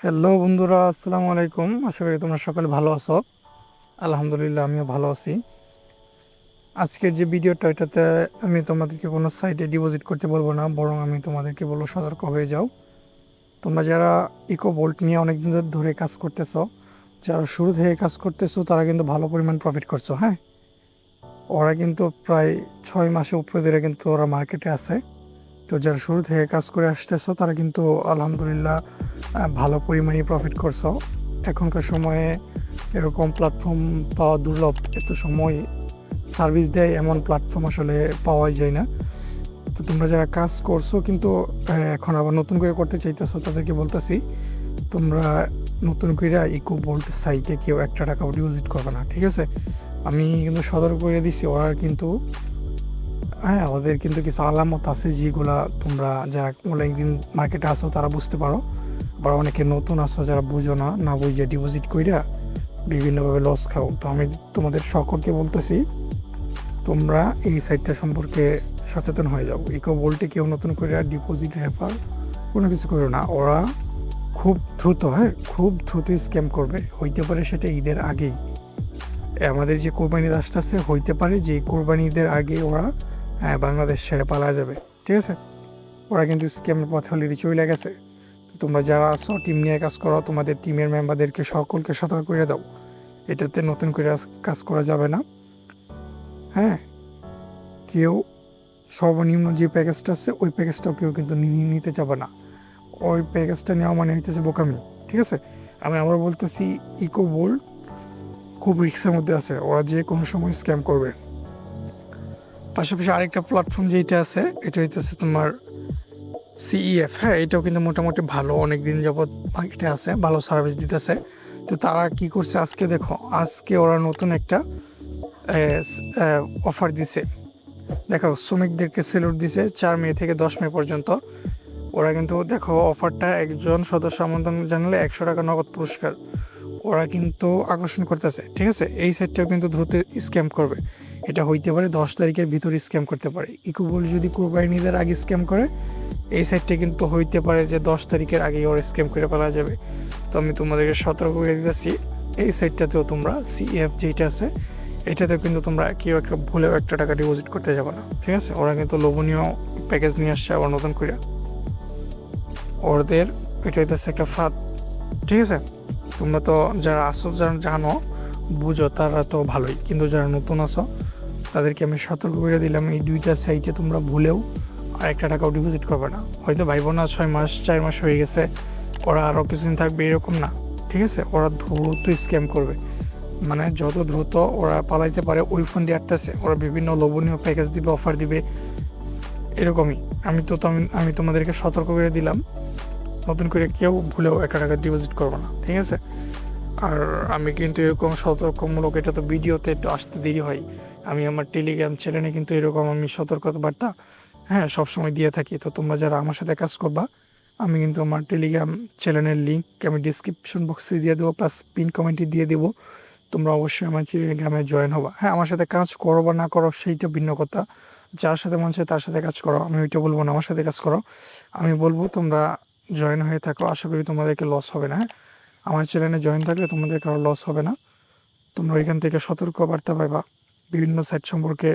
Hello বন্ধুরা, আসসালামু আলাইকুম। আশা করি তোমরা সকলে ভালো আছো। আলহামদুলিল্লাহ, আমিও ভালো আছি। আজকের যে ভিডিওটা, এটাতে আমি তোমাদেরকে কোনো সাইটে ডিপোজিট করতে বলবো না, বরং আমি তোমাদেরকে বলবো সতর্ক হয়ে যাও। তোমরা যারা ইকো ভোল্ট নিয়ে অনেকদিন ধরে কাজ করতেছো, যারা শুরু থেকে কাজ করতেছো, তারা কিন্তু ভালো পরিমাণ প্রফিট করছো। হ্যাঁ, ওরা কিন্তু প্রায় 6 মাসে উপরে ধরে কিন্তু ওরা মার্কেটে আছে। তো যারা শুরু থেকে কাজ করে আসতেছো, তারা কিন্তু আলহামদুলিল্লাহ ভালো পরিমাণে প্রফিট করছো। এখনকার সময়ে এরকম প্ল্যাটফর্ম পাওয়া দুর্লভ। এত সময় সার্ভিস দেয় এমন প্ল্যাটফর্ম আসলে পাওয়াই যায় না। তো তোমরা যারা কাজ করছো কিন্তু এখন আবার নতুন করে করতে চাইতেছো, তাদেরকে বলতেছি তোমরা নতুন করে ইকো ভোল্ট সাইটে কেউ একটা টাকাও ডিপোজিট করবে না, ঠিক আছে? আমি কিন্তু সতর্ক করে দিছি। ওরা কিন্তু হ্যাঁ, ওদের কিন্তু কিছু আলামত আছে যেগুলা তোমরা যারা অনেকদিন মার্কেটে আসো তারা বুঝতে পারো। আবার অনেকে নতুন আসো যারা বুঝো না, না বুঝে ডিপোজিট কইরা বিভিন্নভাবে লস খাও। তো আমি তোমাদের সকলকে বলতেছি, তোমরা এই সাইটটা সম্পর্কে সচেতন হয়ে যাও। ইকো ভোল্টে কেউ নতুন করে ডিপোজিট রেফার কোনো কিছু করো না। ওরা খুব দ্রুত, খুব দ্রুত স্ক্যাম করবে। হইতে পারে সেটা ঈদের আগেই। আমাদের যে কোরবানি ঈদ আসতেছে, হইতে পারে যে কোরবানি ঈদের আগে ওরা বাংলাদেশ ছেড়ে পালা যাবে, ঠিক আছে? ওরা কিন্তু স্ক্যামের পথে অলরেডি চলে গেছে। তো তোমরা যারা আসো, টিম নিয়ে কাজ করো, তোমাদের টিমের মেম্বারদেরকে সকলকে সতর্ক করে দাও। এটাতে নতুন করে কাজ করা যাবে না। হ্যাঁ, কেউ সর্বনিম্ন যে প্যাকেজটা আছে ওই প্যাকেজটাও কেউ কিন্তু নিতে যাবে না। ওই প্যাকেজটা নেওয়া মানে হইতেছে বোকামি, ঠিক আছে? আমি আবার বলতেছি, ইকো ভোল্ট খুব রিস্কের মধ্যে আছে। ওরা যে কোনো সময় স্ক্যাম করবে। পাশাপাশি আরেকটা প্ল্যাটফর্ম যেটা আছে, এটা হইতেছে তোমার সিইএফ। হ্যাঁ, এটাও কিন্তু মোটামুটি ভালো, অনেক দিন যাবৎ মার্কেটে আছে, ভালো সার্ভিস দিতেছে। তো তারা কি করছে, আজকে দেখো, আজকে ওরা নতুন একটা অফার দিছে। দেখো, শ্রমিকদেরকে সেলুট দিছে 4 মে থেকে 10 মে পর্যন্ত। ওরা কিন্তু দেখো, অফারটা একজন সদস্য আমন্ত্রণ জানালে 100 টাকা নগদ পুরস্কার ওরা কিন্তু আকর্ষণ করতেছে, ঠিক আছে? এই সাইটটাও কিন্তু দ্রুত স্ক্যাম করবে। এটা হইতে পারে 10 তারিখের ভিতরে স্ক্যাম করতে পারে। ইকুবল যদি কোরবানি ঈদের আগে স্ক্যাম করে, এই সাইটটা কিন্তু হইতে পারে যে 10 তারিখের আগেই ওরা স্ক্যাম করে ফেলা যাবে। তো আমি তোমাদেরকে সতর্ক করে দিতেছি, এই সাইটটাতেও তোমরা সিএফ যেটা আছে, এটাতেও কিন্তু তোমরা কেউ একটা ভুলেও একটা টাকা ডিপোজিট করতে যাবে না, ঠিক আছে? ওরা কিন্তু লোভনীয় প্যাকেজ নিয়ে আসছে আবার নতুন করে। ওদের এটা হইতেছে একটা ফাঁদ, ঠিক আছে? তোমরা তো যারা আসো, যারা জানো বুঝো, তারা তো ভালোই, কিন্তু যারা নতুন আসো তাদেরকে আমি সতর্ক করে দিলাম, এই দুইটা সাইটে তোমরা ভুলেও আর একটা টাকাও ডিপোজিট করবে না। হয়তো ভাইবো না 6 মাস 4 মাস হয়ে গেছে, ওরা আরও কিছুদিন থাকবে, এরকম না, ঠিক আছে? ওরা দ্রুত স্ক্যাম করবে, মানে যত দ্রুত ওরা পালাইতে পারে ওই ফোন দিয়ে আটতেছে। ওরা বিভিন্ন লোভনীয় প্যাকেজ দিবে, অফার দিবে, এরকমই। আমি তোমাদেরকে সতর্ক করে দিলাম, নতুন করে কেউ ভুলেও একটা টাকা ডিপোজিট করবো না, ঠিক আছে? আর আমি কিন্তু এরকম সতর্কমূলক, এটা তো ভিডিওতে একটু আসতে দেরি হয়। আমি আমার টেলিগ্রাম চ্যানেলে কিন্তু এরকম আমি সতর্কতা বার্তা সবসময় দিয়ে থাকি। তো তোমরা যারা আমার সাথে কাজ করবা, আমি কিন্তু আমার টেলিগ্রাম চ্যানেলের লিঙ্ক আমি ডিসক্রিপশন বক্সে দিয়ে দেবো, প্লাস পিন কমেন্টে দিয়ে দেবো। তোমরা অবশ্যই আমার টেলিগ্রামে জয়েন হবা। হ্যাঁ, আমার সাথে কাজ করো বা না করো সেইটা ভিন্ন কথা। যার সাথে মন চায় তার সাথে কাজ করো, আমি ওইটা বলবো না আমার সাথে কাজ করো। আমি বলবো তোমরা জয়েন হয়ে থাকো, আশা করি তোমাদেরকে লস হবে না। আমার চ্যানেলে জয়েন থাকলে তোমাদের কারো লস হবে না। তোমরা এখান থেকে সতর্কবার্তা পাইবা বিভিন্ন সাইট সম্পর্কে।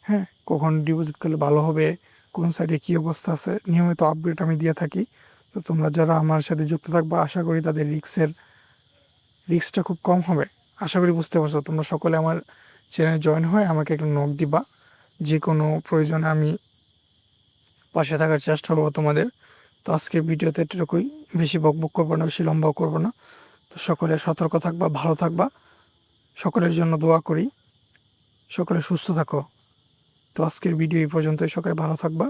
হ্যাঁ, কখন ডিপোজিট করলে ভালো হবে, কোন সাইটে কী অবস্থা আছে, নিয়মিত আপডেট আমি দিয়ে থাকি। তো তোমরা যারা আমার সাথে যুক্ত থাকবা, আশা করি তাদের রিস্কটা খুব কম হবে। আশা করি বুঝতে পারছো। তোমরা সকলে আমার চ্যানেলে জয়েন হয়ে আমাকে একটা নোট দিবা, যে কোনো প্রয়োজনে আমি পাশে থাকার চেষ্টা করবো তোমাদের। তো আজকের ভিডিওতে এটুকুই, বেশি বকবক করবো না, বেশি লম্বাও করবো না। তো সকলে সতর্ক থাকবা, ভালো থাকবা, সকলের জন্য দোয়া করি, সকলে সুস্থ থাকো। তো আজকের ভিডিও এই পর্যন্তই, সকলে ভালো থাকবা।